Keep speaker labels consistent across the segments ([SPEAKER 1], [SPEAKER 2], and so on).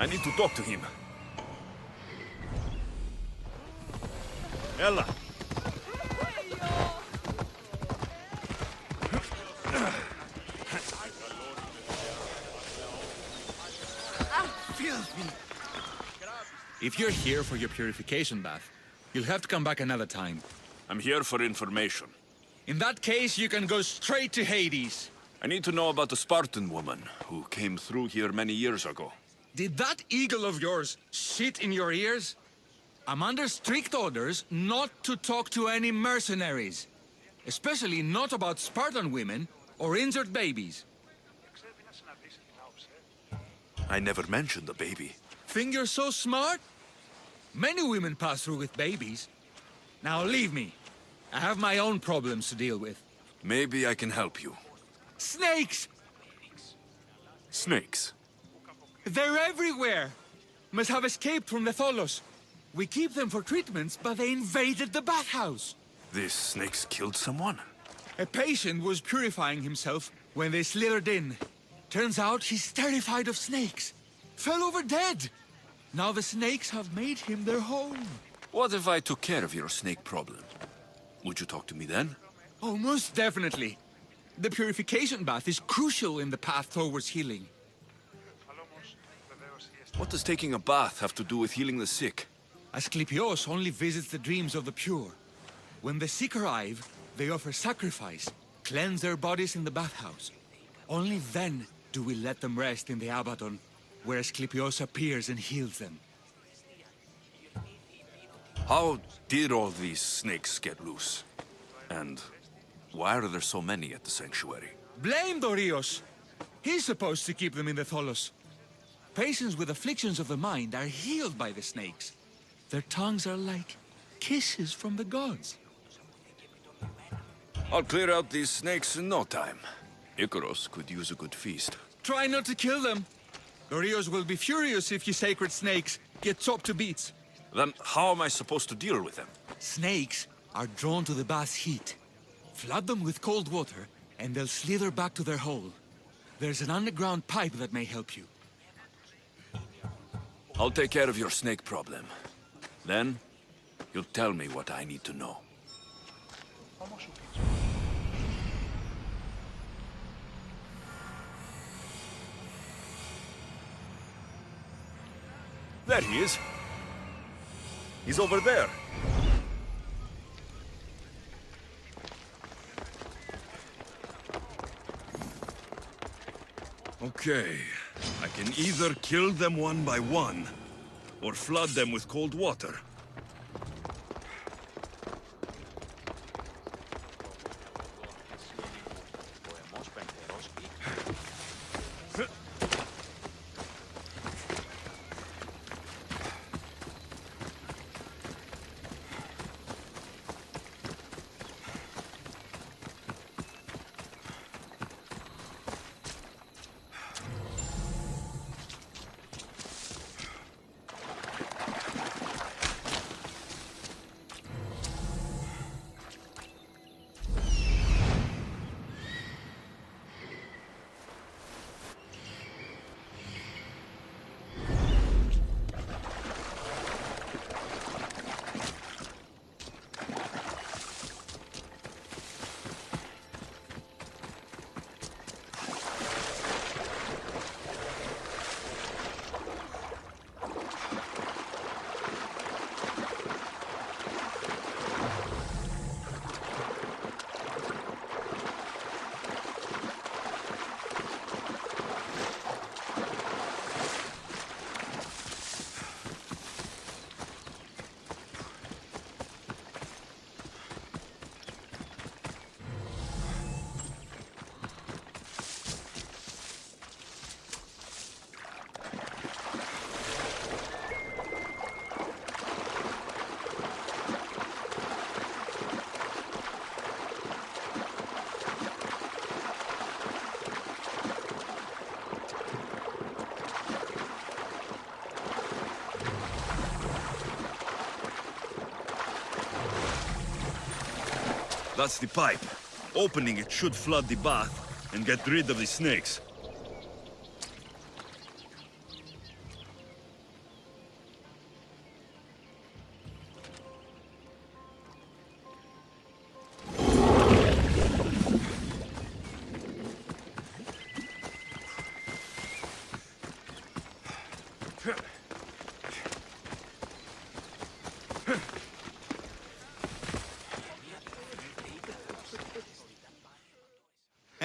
[SPEAKER 1] I need to talk to him. Ella!
[SPEAKER 2] Filthy! If you're here for your purification bath, you'll have to come back another time.
[SPEAKER 1] I'm here for information.
[SPEAKER 2] In that case, you can go straight to Hades.
[SPEAKER 1] I need to know about the Spartan woman who came through here many years ago.
[SPEAKER 2] Did that eagle of yours shit in your ears? I'm under strict orders not to talk to any mercenaries. Especially not about Spartan women or injured babies.
[SPEAKER 1] I never mentioned the baby.
[SPEAKER 2] Think you're so smart? Many women pass through with babies. Now leave me. I have my own problems to deal with.
[SPEAKER 1] Maybe I can help you.
[SPEAKER 2] Snakes!
[SPEAKER 1] Snakes?
[SPEAKER 2] They're everywhere! Must have escaped from the Tholos. We keep them for treatments, but they invaded the bathhouse.
[SPEAKER 1] These snakes killed someone?
[SPEAKER 2] A patient was purifying himself when they slithered in. Turns out he's terrified of snakes. Fell over dead. Now the snakes have made him their home.
[SPEAKER 1] What if I took care of your snake problem? Would you talk to me then?
[SPEAKER 2] Oh, most definitely. The purification bath is crucial in the path towards healing.
[SPEAKER 1] What does taking a bath have to do with healing the sick?
[SPEAKER 2] Asclepios only visits the dreams of the pure. When the sick arrive, they offer sacrifice, cleanse their bodies in the bathhouse. Only then do we let them rest in the Abaddon, where Asclepios appears and heals them.
[SPEAKER 1] How did all these snakes get loose? And why are there so many at the sanctuary?
[SPEAKER 2] Blame Dorios! He's supposed to keep them in the Tholos. Patients with afflictions of the mind are healed by the snakes. Their tongues are like kisses from the gods.
[SPEAKER 1] I'll clear out these snakes in no time. Icarus could use a good feast.
[SPEAKER 2] Try not to kill them. Dorios will be furious if you sacred snakes get chopped to bits.
[SPEAKER 1] Then how am I supposed to deal with them?
[SPEAKER 2] Snakes are drawn to the bath's heat. Flood them with cold water, and they'll slither back to their hole. There's an underground pipe that may help you.
[SPEAKER 1] I'll take care of your snake problem. Then, you'll tell me what I need to know. There he is. He's over there. Okay. I can either kill them one by one, or flood them with cold water. That's the pipe. Opening it should flood the bath and get rid of the snakes.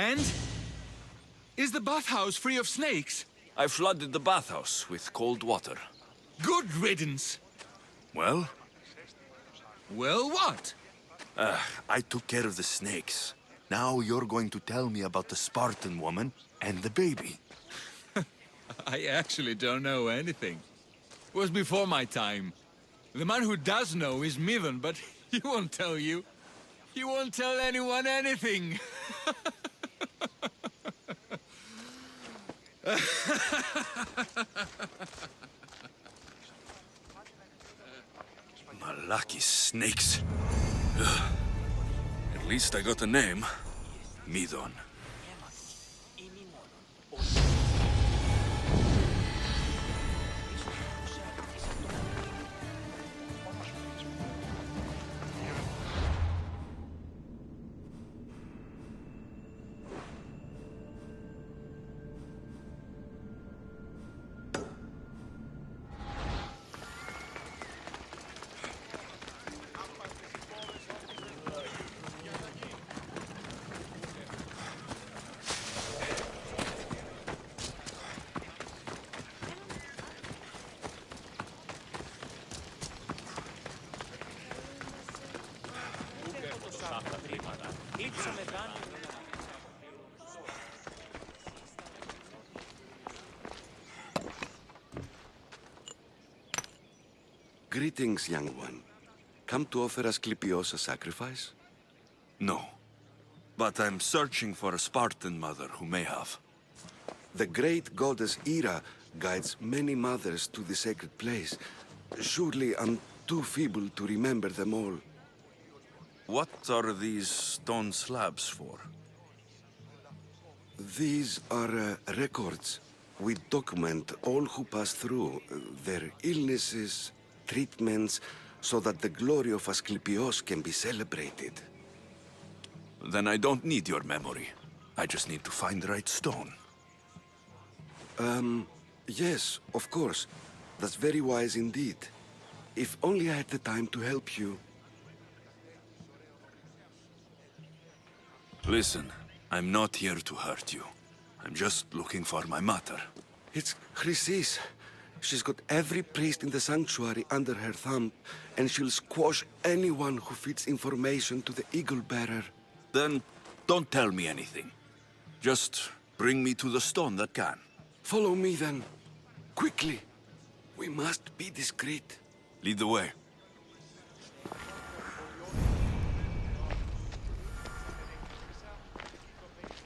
[SPEAKER 2] And? Is the bathhouse free of snakes?
[SPEAKER 1] I flooded the bathhouse with cold water.
[SPEAKER 2] Good riddance.
[SPEAKER 1] Well?
[SPEAKER 2] Well, what?
[SPEAKER 1] I took care of the snakes. Now you're going to tell me about the Spartan woman and the baby.
[SPEAKER 2] I actually don't know anything. It was before my time. The man who does know is Midon, but he won't tell you. He won't tell anyone anything.
[SPEAKER 1] Malaki snakes. Ugh. At least I got a name. Midon.
[SPEAKER 3] Greetings, young one. Come to offer Asclepios a sacrifice?
[SPEAKER 1] No. But I'm searching for a Spartan mother who may have.
[SPEAKER 3] The great goddess Hera guides many mothers to the sacred place. Surely I'm too feeble to remember them all.
[SPEAKER 1] What are these stone slabs for?
[SPEAKER 3] These are records. We document all who pass through, their illnesses, treatments, so that the glory of Asclepios can be celebrated.
[SPEAKER 1] Then I don't need your memory. I just need to find the right stone.
[SPEAKER 3] Yes, of course. That's very wise indeed. If only I had the time to help you.
[SPEAKER 1] Listen, I'm not here to hurt you. I'm just looking for my mother.
[SPEAKER 3] It's Chrysis. She's got every priest in the sanctuary under her thumb, and she'll squash anyone who feeds information to the Eagle Bearer.
[SPEAKER 1] Then don't tell me anything. Just bring me to the stone that can.
[SPEAKER 3] Follow me then. Quickly. We must be discreet.
[SPEAKER 1] Lead the way.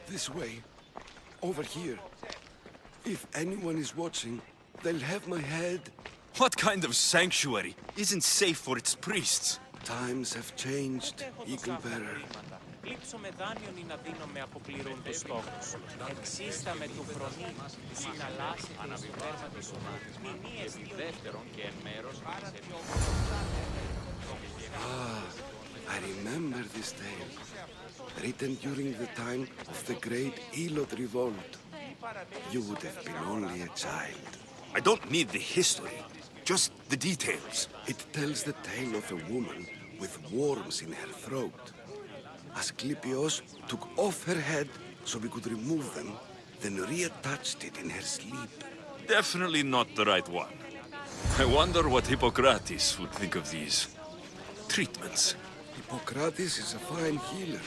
[SPEAKER 3] This way. Over here. If anyone is watching, they'll have my head.
[SPEAKER 1] What kind of sanctuary isn't safe for its priests?
[SPEAKER 3] Times have changed, Eagle Bearer.
[SPEAKER 4] Λείψω με δάνειον ή να δίνω με αποκληρούν τους στόχους. Εξίστα με του φρονή, συναλλάσσεται εις υπέρματος μηνύες δεύτερον και εν μέρος
[SPEAKER 3] I remember this tale. Written during the time of the great Elot revolt. You would have been only a child.
[SPEAKER 1] I don't need the history, just the details.
[SPEAKER 3] It tells the tale of a woman with worms in her throat. Asclepios took off her head so we could remove them, then reattached it in her sleep.
[SPEAKER 1] Definitely not the right one. I wonder what Hippocrates would think of these treatments.
[SPEAKER 3] Hippocrates is a fine healer.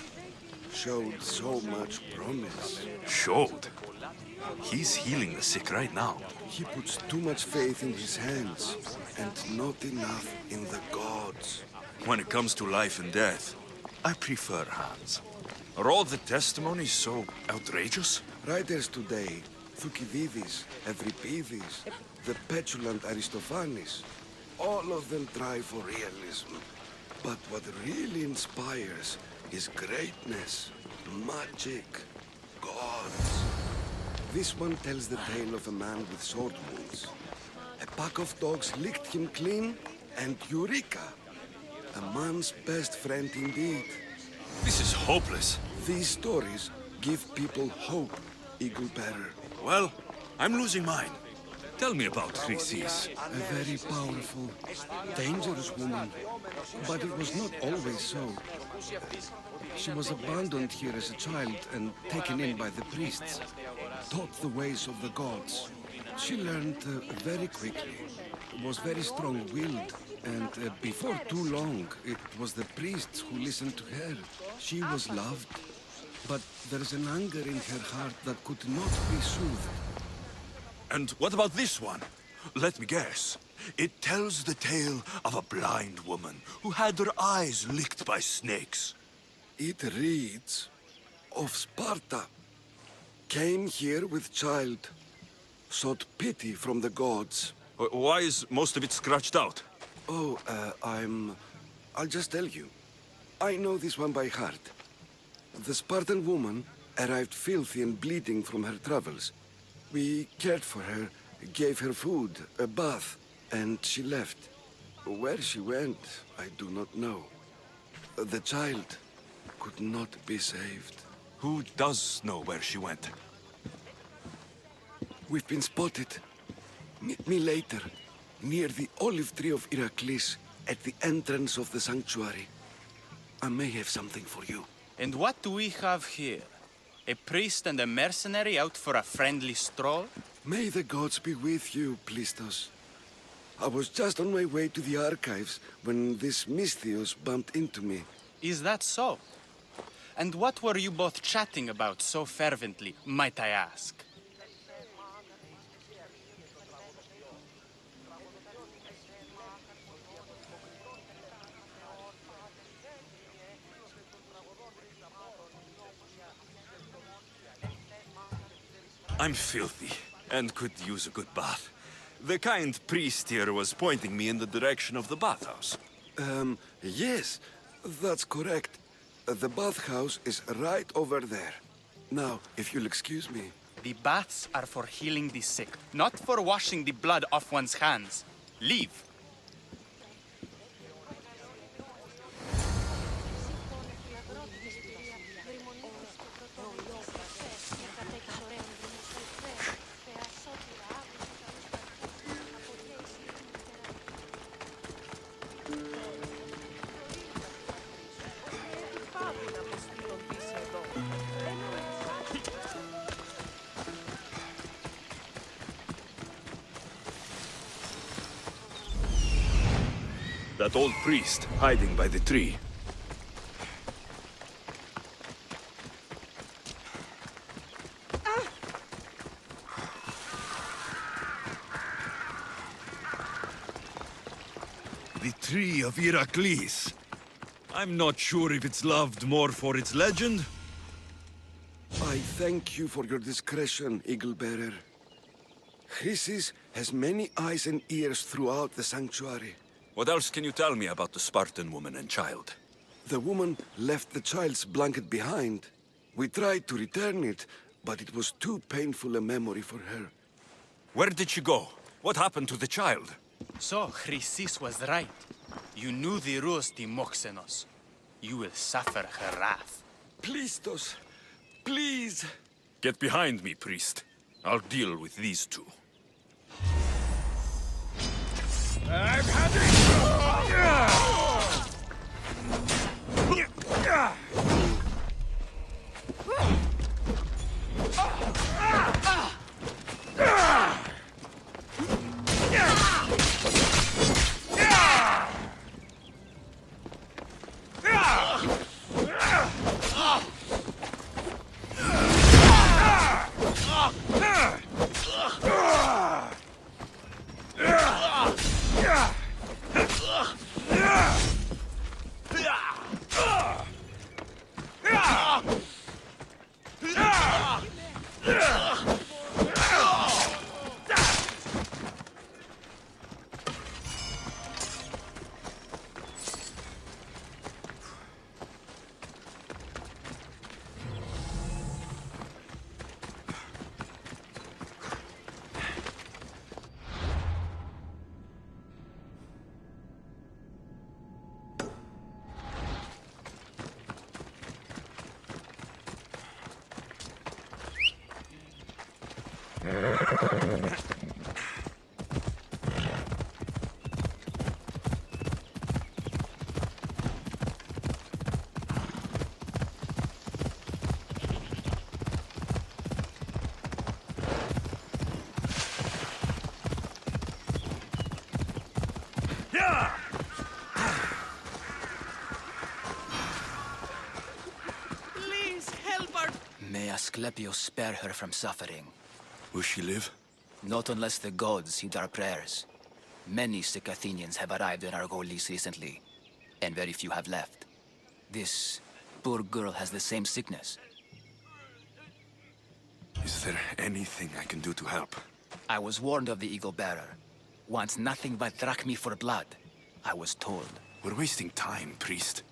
[SPEAKER 3] Showed so much promise.
[SPEAKER 1] Showed? He's healing the sick right now.
[SPEAKER 3] He puts too much faith in his hands, and not enough in the gods.
[SPEAKER 1] When it comes to life and death, I prefer hands. Are all the testimonies so outrageous?
[SPEAKER 3] Writers today, Thucydides, Euripides, the petulant Aristophanes, all of them try for realism. But what really inspires is greatness, magic, gods. This one tells the tale of a man with sword wounds. A pack of dogs licked him clean, and Eureka! A man's best friend indeed.
[SPEAKER 1] This is hopeless.
[SPEAKER 3] These stories give people hope, Eagle Bearer.
[SPEAKER 1] Well, I'm losing mine. Tell me about Chrysis.
[SPEAKER 3] A very powerful, dangerous woman. But it was not always so. She was abandoned here as a child and taken in by the priests, taught the ways of the gods. She learned very quickly, was very strong-willed, and before too long, it was the priests who listened to her. She was loved, but there's an anger in her heart that could not be soothed.
[SPEAKER 1] And what about this one? Let me guess. It tells the tale of a blind woman who had her eyes licked by snakes.
[SPEAKER 3] It reads of Sparta. Came here with child, sought pity from the gods.
[SPEAKER 1] Why is most of it scratched out?
[SPEAKER 3] Oh, I'll just tell you. I know this one by heart. The Spartan woman arrived filthy and bleeding from her travels. We cared for her, gave her food, a bath, and she left. Where she went, I do not know. The child could not be saved.
[SPEAKER 1] Who does know where she went?
[SPEAKER 3] We've been spotted. Meet me later, near the olive tree of Heracles, at the entrance of the sanctuary. I may have something for you.
[SPEAKER 5] And what do we have here? A priest and a mercenary out for a friendly stroll?
[SPEAKER 3] May the gods be with you, Plistos. I was just on my way to the archives when this Misthios bumped into me.
[SPEAKER 5] Is that so? And what were you both chatting about so fervently, might I ask?
[SPEAKER 1] I'm filthy and could use a good bath. The kind priest here was pointing me in the direction of the bathhouse.
[SPEAKER 3] Yes, that's correct. The bathhouse is right over there. Now, if you'll excuse me.
[SPEAKER 5] The baths are for healing the sick, not for washing the blood off one's hands. Leave.
[SPEAKER 1] That old priest hiding by the tree. The tree of Heracles. I'm not sure if it's loved more for its legend.
[SPEAKER 3] I thank you for your discretion, Eagle-bearer. Chrysis has many eyes and ears throughout the sanctuary.
[SPEAKER 1] What else can you tell me about the Spartan woman and child?
[SPEAKER 3] The woman left the child's blanket behind. We tried to return it, but it was too painful a memory for her.
[SPEAKER 1] Where did she go? What happened to the child?
[SPEAKER 5] So, Chrysis was right. You knew the rules, Timoxenos. You will suffer her wrath.
[SPEAKER 3] Plistos, please!
[SPEAKER 1] Get behind me, priest. I'll deal with these two.
[SPEAKER 2] I'm having...
[SPEAKER 6] May Asclepius spare her from suffering.
[SPEAKER 1] Will she live?
[SPEAKER 6] Not unless the gods heed our prayers. Many sick Athenians have arrived in Argolis recently, and very few have left. This poor girl has the same sickness.
[SPEAKER 1] Is there anything I can do to help?
[SPEAKER 6] I was warned of the Eagle Bearer. Wants nothing but drachmi for blood, I was told.
[SPEAKER 1] We're wasting time, priest.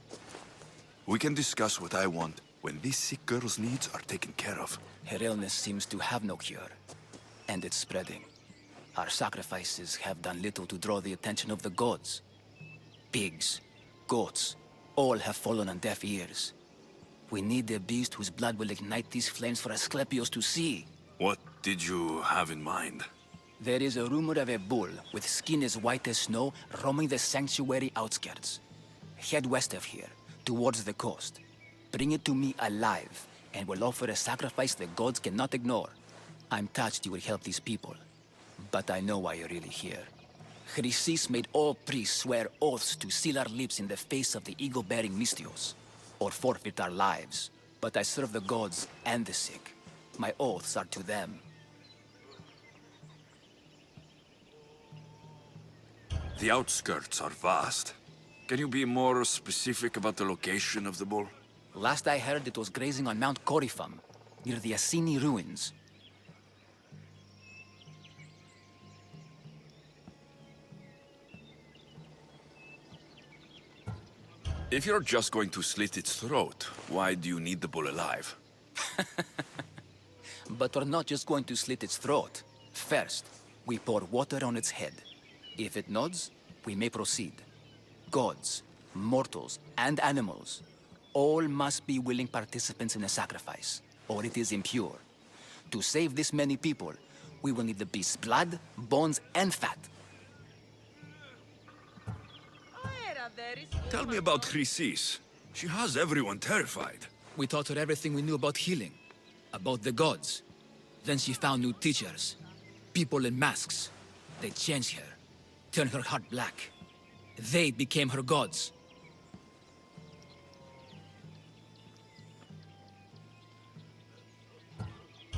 [SPEAKER 1] We can discuss what I want when this sick girl's needs are taken care of.
[SPEAKER 6] Her illness seems to have no cure, and it's spreading. Our sacrifices have done little to draw the attention of the gods. Pigs, goats, all have fallen on deaf ears. We need a beast whose blood will ignite these flames for Asclepius to see.
[SPEAKER 1] What did you have in mind?
[SPEAKER 6] There is a rumor of a bull with skin as white as snow roaming the sanctuary outskirts. Head west of here, towards the coast. Bring it to me alive, and we'll offer a sacrifice the gods cannot ignore. I'm touched you will help these people, but I know why you're really here. Chrysis made all priests swear oaths to seal our lips in the face of the eagle-bearing Mystios, or forfeit our lives. But I serve the gods and the sick. My oaths are to them.
[SPEAKER 1] The outskirts are vast. Can you be more specific about the location of the bull?
[SPEAKER 6] Last I heard, it was grazing on Mount Corifum, near the Assini ruins.
[SPEAKER 1] If you're just going to slit its throat, why do you need the bull alive?
[SPEAKER 6] But we're not just going to slit its throat. First, we pour water on its head. If it nods, we may proceed. Gods, mortals, and animals, all must be willing participants in the sacrifice, or it is impure. To save this many people, we will need the beast's blood, bones, and fat.
[SPEAKER 1] Tell me about Chrysis. She has everyone terrified.
[SPEAKER 6] We taught her everything we knew about healing, about the gods. Then she found new teachers, people in masks. They changed her, turned her heart black. They became her gods.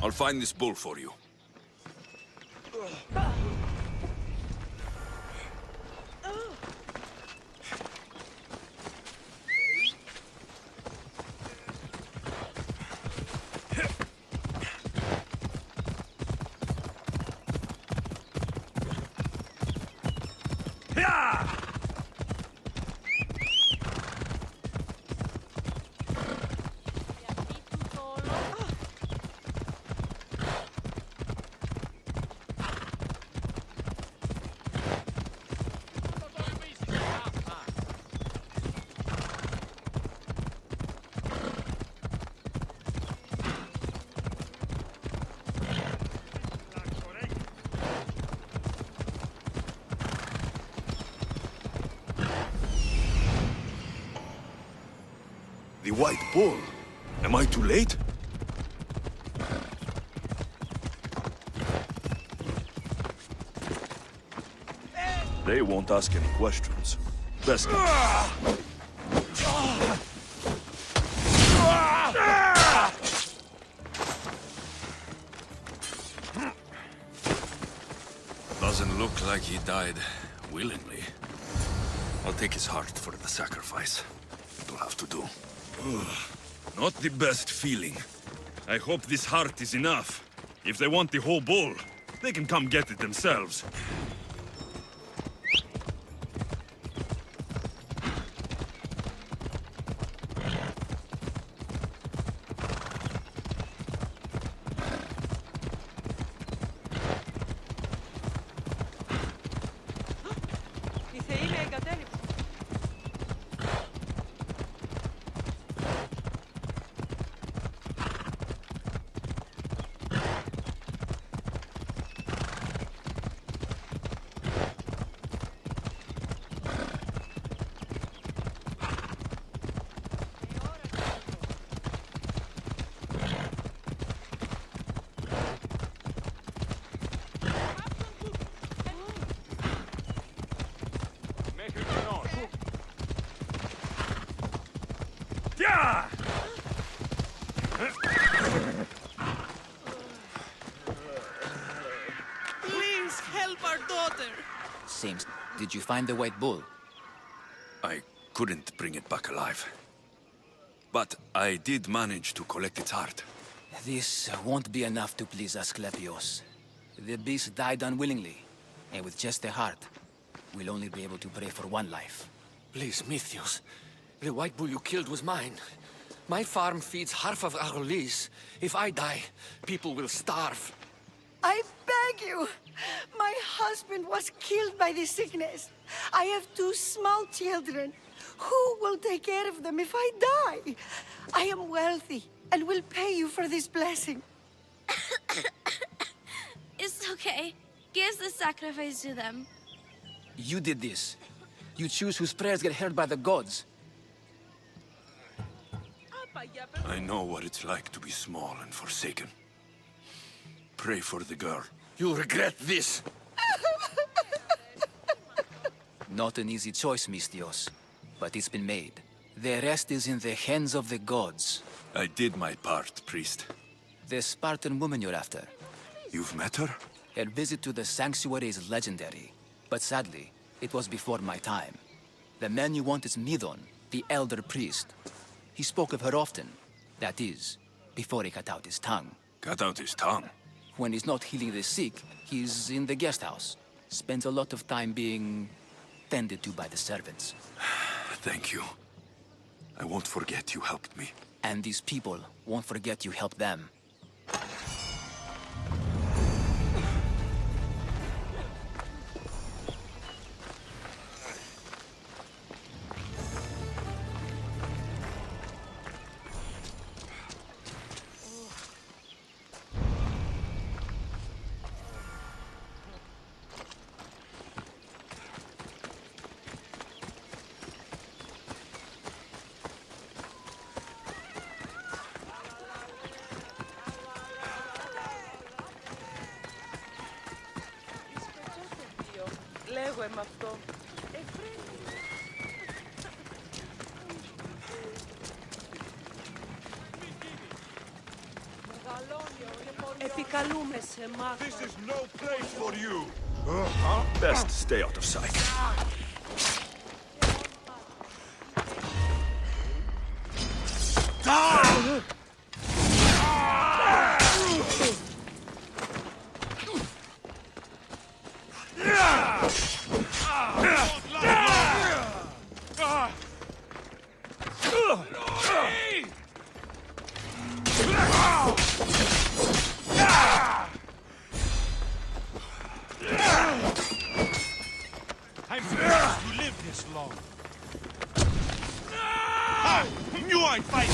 [SPEAKER 1] I'll find this bull for you. The white bull. Am I too late? They won't ask any questions. Best. Doesn't look like he died willingly. I'll take his heart for the sacrifice. It'll have to do. Not the best feeling. I hope this heart is enough. If they want the whole bull, they can come get it themselves.
[SPEAKER 6] saints, did you find the white bull?
[SPEAKER 1] I couldn't bring it back alive. But I did manage to collect its heart.
[SPEAKER 6] This won't be enough to please Asclepios. The beast died unwillingly, and with just the heart, we'll only be able to pray for one life.
[SPEAKER 7] Please, Mythios. The white bull you killed was mine. My farm feeds half of Arolis. If I die, people will starve.
[SPEAKER 8] I beg you! My husband was killed by this sickness. I have 2 small children. Who will take care of them if I die? I am wealthy and will pay you for this blessing.
[SPEAKER 9] It's okay. Give the sacrifice to them.
[SPEAKER 6] You did this. You choose whose prayers get heard by the gods.
[SPEAKER 1] I know what it's like to be small and forsaken. Pray for the girl.
[SPEAKER 7] You'll regret this.
[SPEAKER 6] Not an easy choice, Mystios, but it's been made. The rest is in the hands of the gods.
[SPEAKER 1] I did my part, priest.
[SPEAKER 6] The Spartan woman you're after.
[SPEAKER 1] You've met her?
[SPEAKER 6] Her visit to the sanctuary is legendary, but sadly, it was before my time. The man you want is Midon, the elder priest. He spoke of her often. That is, before he cut out his tongue.
[SPEAKER 1] Cut out his tongue?
[SPEAKER 6] When he's not healing the sick, he's in the guest house. Spends a lot of time being tended to by the servants.
[SPEAKER 1] Thank you. I won't forget you helped me.
[SPEAKER 6] And these people won't forget you helped them.
[SPEAKER 4] Λέγω με αυτό. Επικαλούμε σε μάθο.
[SPEAKER 1] This is no place for you. Best stay out of sight.
[SPEAKER 10] I'm surprised you live this long. Ha! Knew I'd fight!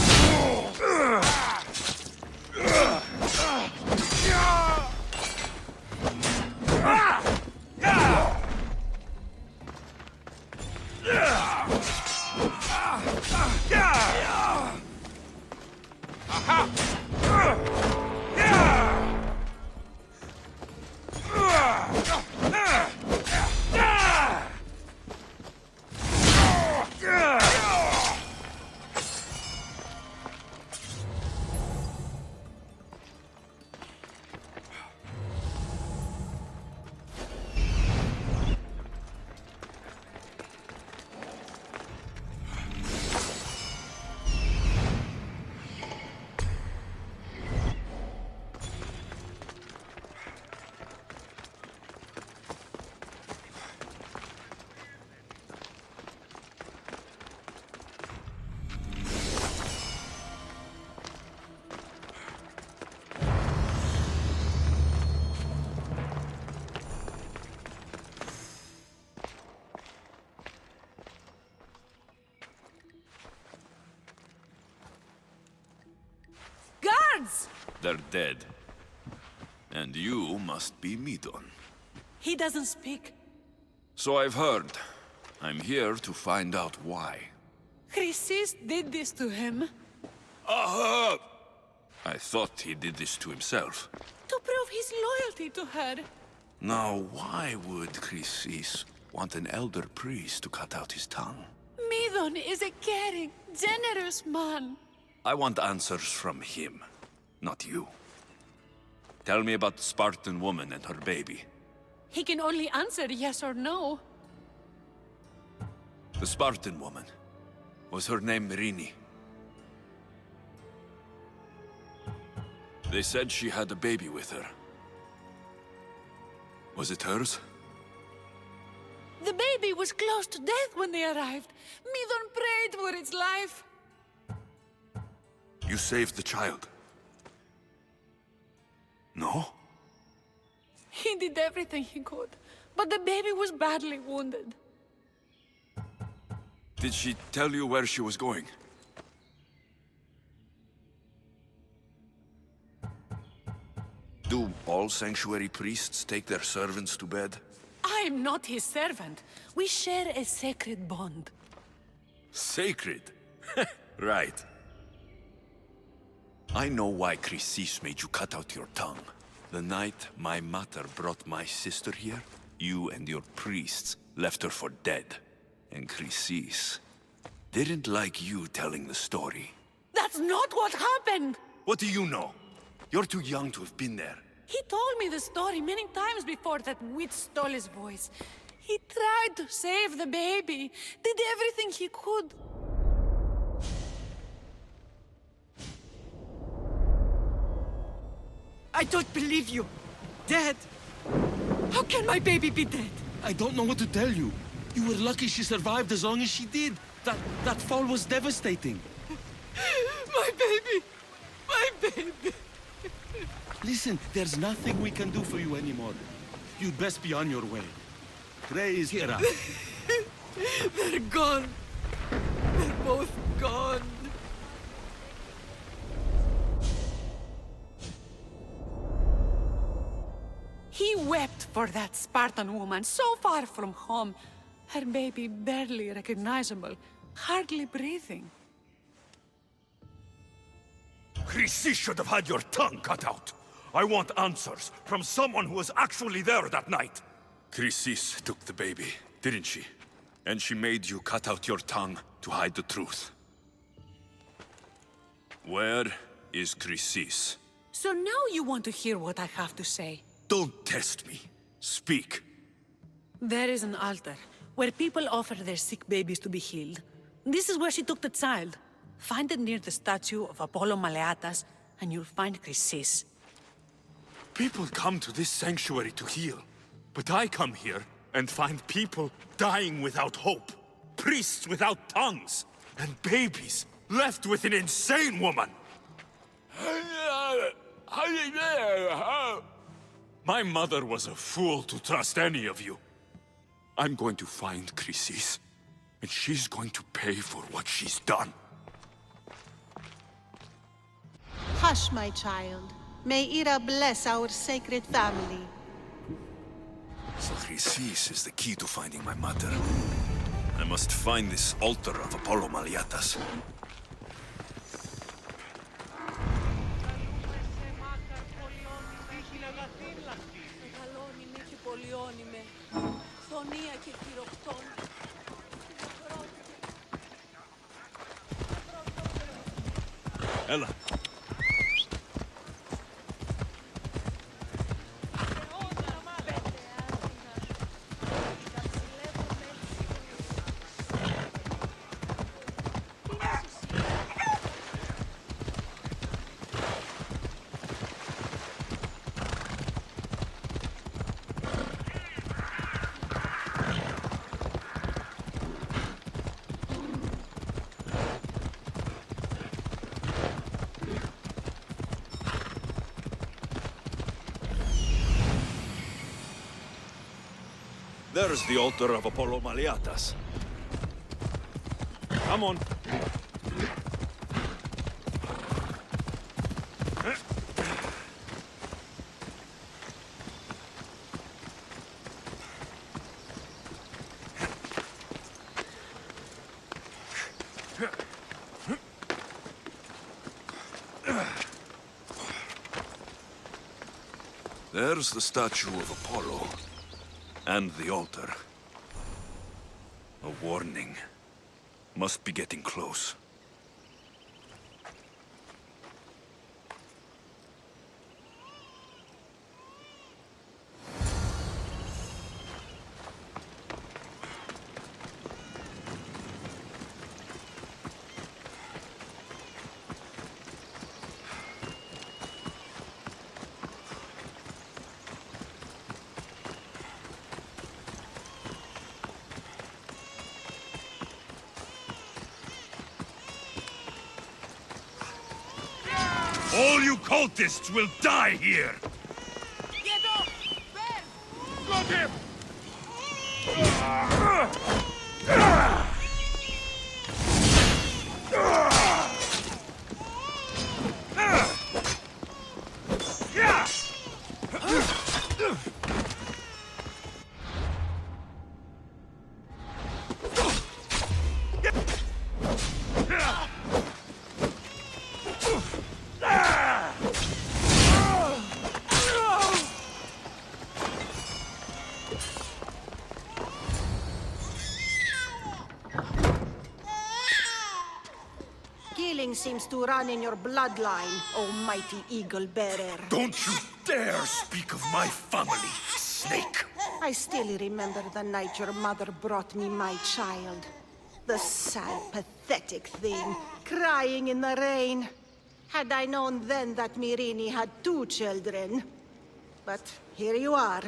[SPEAKER 8] Guards!
[SPEAKER 1] They're dead. And you must be Midon.
[SPEAKER 8] He doesn't speak.
[SPEAKER 1] So I've heard. I'm here to find out why.
[SPEAKER 8] Chrysis did this to him.
[SPEAKER 1] Aha! I thought he did this to himself.
[SPEAKER 8] To prove his loyalty to her.
[SPEAKER 1] Now, why would Chrysis want an elder priest to cut out his tongue?
[SPEAKER 8] Midon is a caring, generous man.
[SPEAKER 1] I want answers from him, not you. Tell me about the Spartan woman and her baby.
[SPEAKER 11] He can only answer yes or no.
[SPEAKER 1] The Spartan woman. Was her name Mirini? They said she had a baby with her. Was it hers?
[SPEAKER 11] The baby was close to death when they arrived. Midon prayed for its life.
[SPEAKER 1] You saved the child? No?
[SPEAKER 11] He did everything he could, but the baby was badly wounded.
[SPEAKER 1] Did she tell you where she was going? Do all sanctuary priests take their servants to bed?
[SPEAKER 11] I am not his servant. We share a sacred bond.
[SPEAKER 1] Sacred? Right. I know why Chrysis made you cut out your tongue. The night my mother brought my sister here, you and your priests left her for dead. And Chrysis didn't like you telling the story.
[SPEAKER 11] That's not what happened!
[SPEAKER 1] What do you know? You're too young to have been there.
[SPEAKER 11] He told me the story many times before that witch stole his voice. He tried to save the baby, did everything he could.
[SPEAKER 8] I don't believe you. Dead? How can my baby be dead?
[SPEAKER 10] I don't know what to tell you. You were lucky she survived as long as she did. That fall was devastating.
[SPEAKER 8] My baby! My baby!
[SPEAKER 10] Listen, there's nothing we can do for you anymore. You'd best be on your way. Gray is here.
[SPEAKER 8] They're gone. They're both gone.
[SPEAKER 11] He wept for that Spartan woman so far from home. Her baby barely recognizable, hardly breathing.
[SPEAKER 1] Chrysis should have had your tongue cut out. I want answers from someone who was actually there that night. Chrysis took the baby, didn't she? And she made you cut out your tongue to hide the truth. Where is Chrysis?
[SPEAKER 11] So now you want to hear what I have to say.
[SPEAKER 1] Don't test me. Speak.
[SPEAKER 11] There is an altar where people offer their sick babies to be healed. This is where she took the child. Find it near the statue of Apollo Maleatas, and you'll find Chrysis.
[SPEAKER 1] People come to this sanctuary to heal. But I come here and find people dying without hope. Priests without tongues. And babies left with an insane woman. My mother was a fool to trust any of you. I'm going to find Chrysis, and she's going to pay for what she's done.
[SPEAKER 12] Hush, my child. May Ira bless our sacred family.
[SPEAKER 1] So Chrysis is the key to finding my mother. I must find this altar of Apollo Maleatas. Ella. There's the altar of Apollo Maleatas. Come on. There's the statue of Apollo. And the altar. A warning. Must be getting close. All you cultists will die here! Got him!
[SPEAKER 8] Killing seems to run in your bloodline, oh mighty eagle bearer.
[SPEAKER 1] Don't you dare speak of my family, snake!
[SPEAKER 8] I still remember the night your mother brought me my child. The sad, pathetic thing, crying in the rain. Had I known then that Myrini had 2 children. But here you are.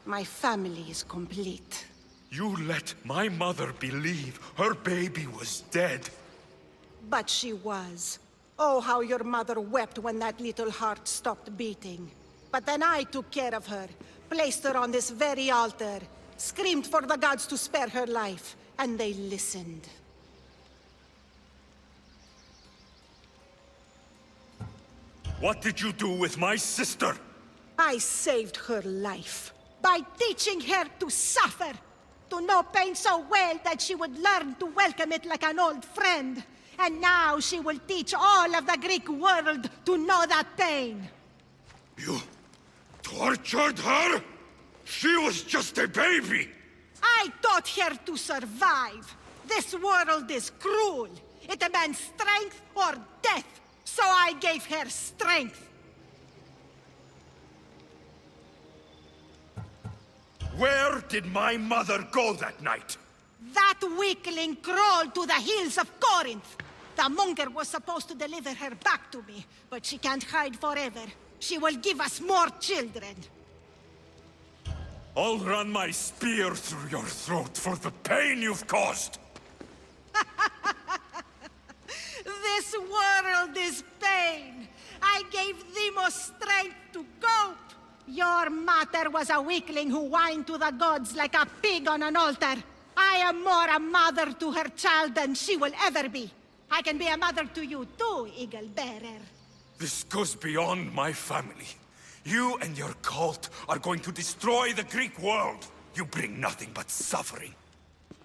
[SPEAKER 8] My family is complete.
[SPEAKER 1] You let my mother believe her baby was dead.
[SPEAKER 8] But she was. Oh, how your mother wept when that little heart stopped beating. But then I took care of her, placed her on this very altar, screamed for the gods to spare her life, and they listened.
[SPEAKER 1] What did you do with my sister?
[SPEAKER 8] I saved her life by teaching her to suffer, to know pain so well that she would learn to welcome it like an old friend. And now she will teach all of the Greek world to know that pain.
[SPEAKER 1] You tortured her? She was just a baby!
[SPEAKER 8] I taught her to survive. This world is cruel. It demands strength or death. So I gave her strength.
[SPEAKER 1] Where did my mother go that night?
[SPEAKER 8] That weakling crawled to the hills of Corinth. The monger was supposed to deliver her back to me, but she can't hide forever. She will give us more children.
[SPEAKER 1] I'll run my spear through your throat for the pain you've caused!
[SPEAKER 8] This world is pain. I gave Demos strength to cope. Your mother was a weakling who whined to the gods like a pig on an altar. I am more a mother to her child than she will ever be. I can be a mother to you too, Eagle Bearer.
[SPEAKER 1] This goes beyond my family. You and your cult are going to destroy the Greek world. You bring nothing but suffering.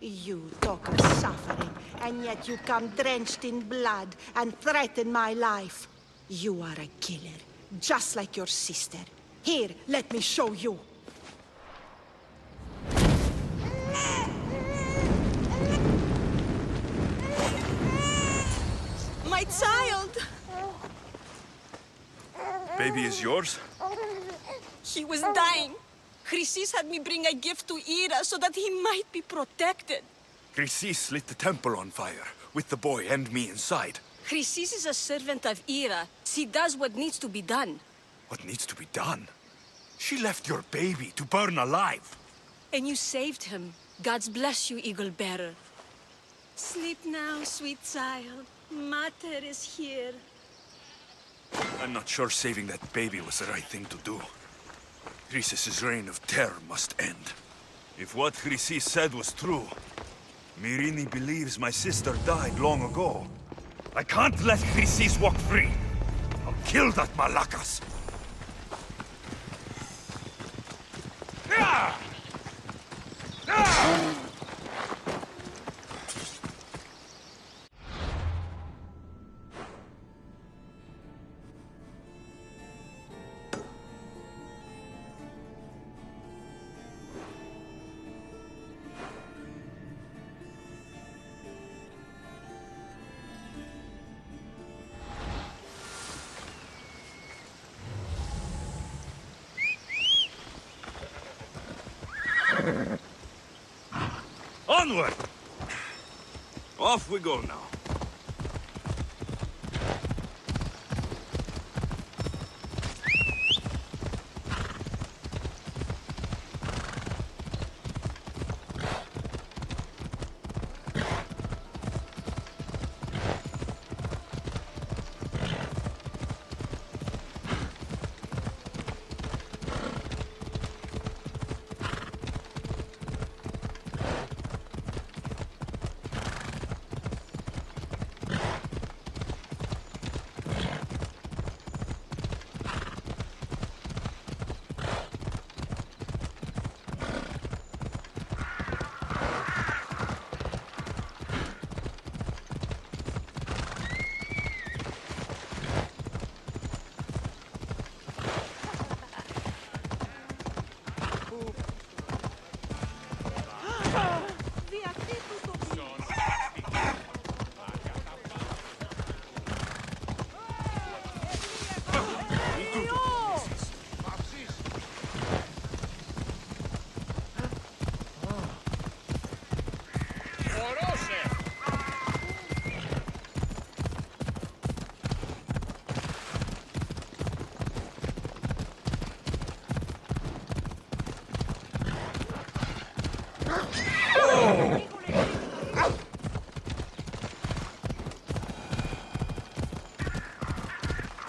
[SPEAKER 8] You talk of suffering, and yet you come drenched in blood and threaten my life. You are a killer, just like your sister. Here, let me show you.
[SPEAKER 11] My child!
[SPEAKER 1] Baby is yours?
[SPEAKER 11] He was dying. Chrysis had me bring a gift to Ira so that he might be protected.
[SPEAKER 1] Chrysis lit the temple on fire, with the boy and me inside.
[SPEAKER 11] Chrysis is a servant of Ira. She does what needs to be done.
[SPEAKER 1] What needs to be done? She left your baby to burn alive.
[SPEAKER 11] And you saved him. Gods bless you, Eagle Bearer. Sleep now, sweet child. Mater is here.
[SPEAKER 1] I'm not sure saving that baby was the right thing to do. Chrysis' reign of terror must end. If what Chrysis said was true, Myrini believes my sister died long ago. I can't let Chrysis walk free. I'll kill that Malakas. Ah! Ah! Onward! Off we go now.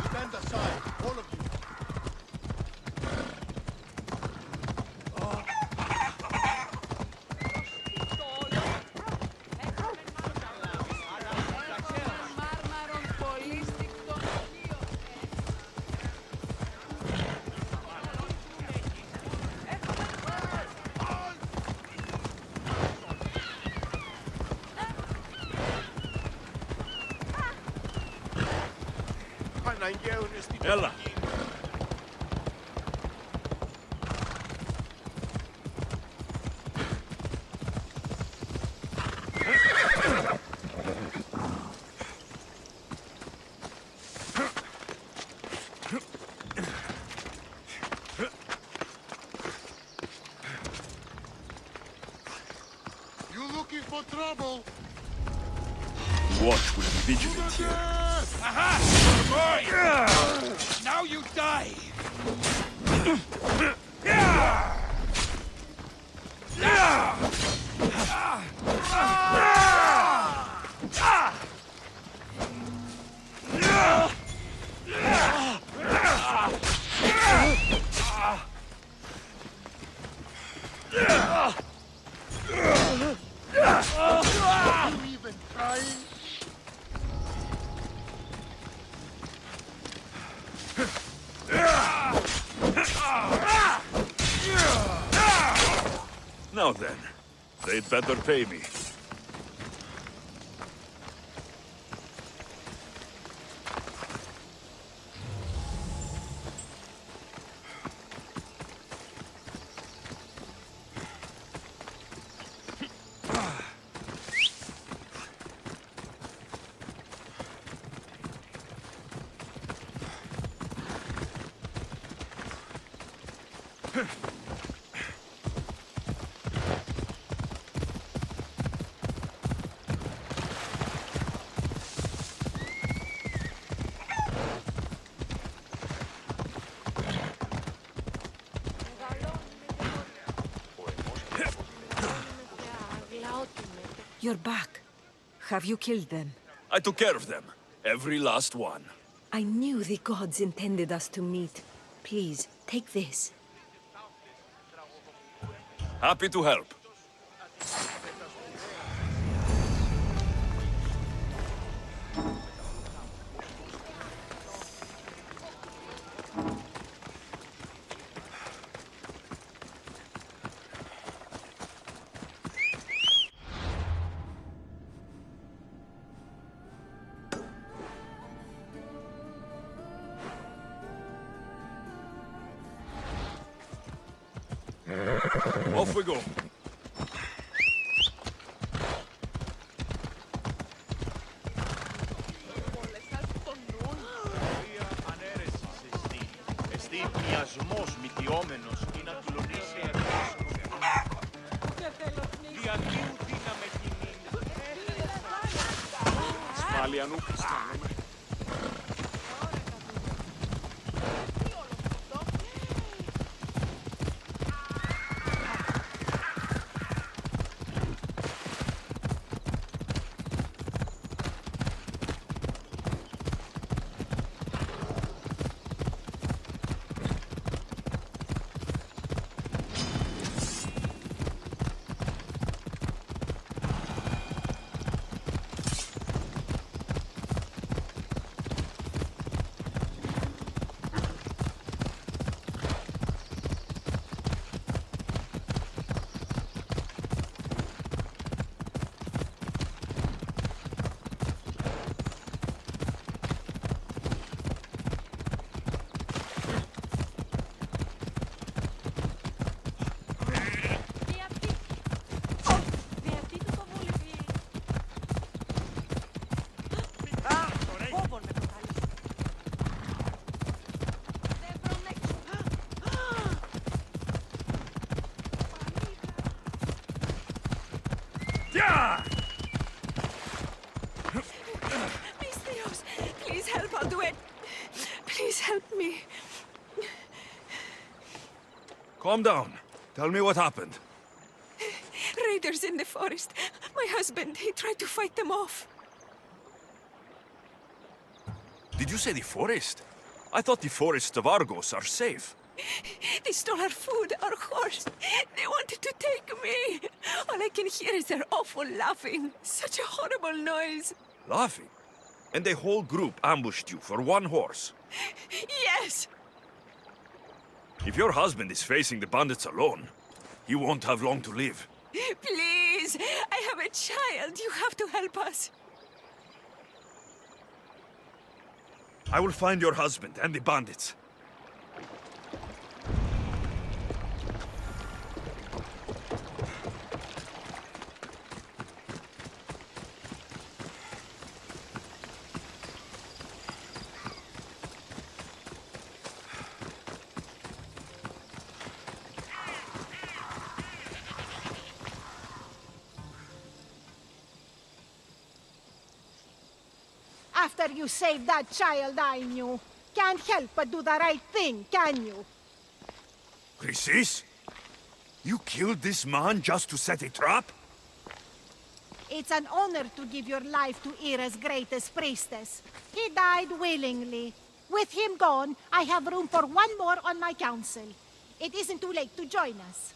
[SPEAKER 10] Stand aside, all of you.
[SPEAKER 1] Έλα.
[SPEAKER 10] You looking for trouble?
[SPEAKER 1] Watch will be vigilant here.
[SPEAKER 2] Aha! Now you die!
[SPEAKER 10] You even trying?
[SPEAKER 1] Now then, they'd better pay me.
[SPEAKER 8] You're back. Have you killed them?
[SPEAKER 1] I took care of them. Every last one.
[SPEAKER 8] I knew the gods intended us to meet. Please, take this.
[SPEAKER 1] Happy to help. Off we go.
[SPEAKER 8] Please help, I'll do it. Please help me.
[SPEAKER 1] Calm down. Tell me what happened.
[SPEAKER 8] fighters in the forest. My husband, he tried to fight them off.
[SPEAKER 1] Did you say the forest? I thought the forests of Argos are safe.
[SPEAKER 8] They stole our food, our horse. They wanted to take me. All I can hear is their awful laughing. Such a horrible noise.
[SPEAKER 1] Laughing? And the whole group ambushed you for one horse?
[SPEAKER 8] Yes!
[SPEAKER 1] If your husband is facing the bandits alone, he won't have long to live.
[SPEAKER 8] Please, I have a child. You have to help us.
[SPEAKER 1] I will find your husband and the bandits.
[SPEAKER 12] After you saved that child I knew, can't help but do the right thing, can you?
[SPEAKER 1] Chrysis? You killed this man just to set a trap?
[SPEAKER 12] It's an honor to give your life to Era's greatest priestess. He died willingly. With him gone, I have room for one more on my council. It isn't too late to join us.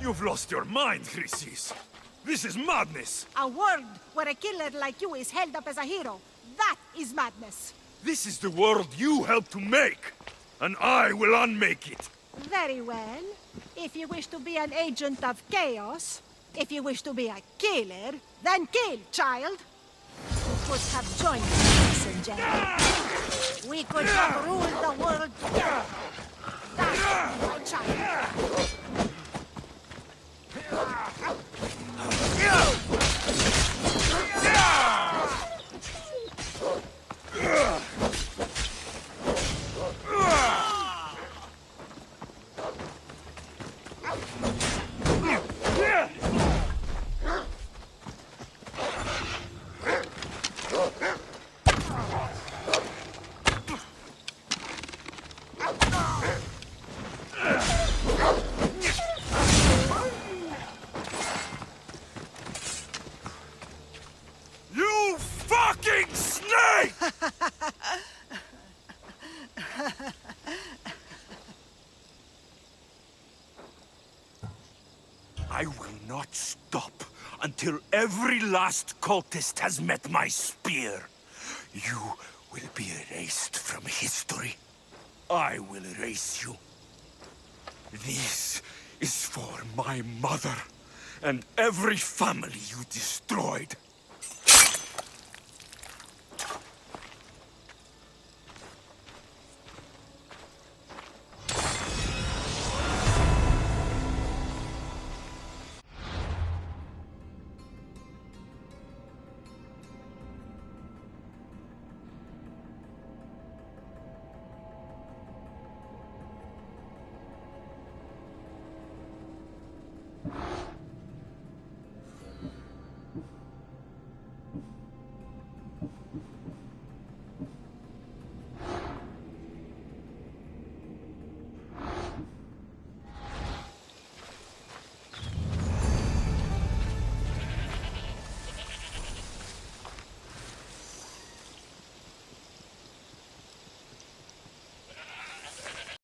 [SPEAKER 1] You've lost your mind, Chrysis. This is madness.
[SPEAKER 12] A world where a killer like you is held up as a hero. That is madness.
[SPEAKER 1] This is the world you helped to make, and I will unmake it.
[SPEAKER 12] Very well. If you wish to be an agent of chaos, if you wish to be a killer, then kill, child. You could have joined us, messenger. We could have ruled the world together. That's my child.
[SPEAKER 1] I will not stop until every last cultist has met my spear. You will be erased from history. I will erase you. This is for my mother and every family you destroyed.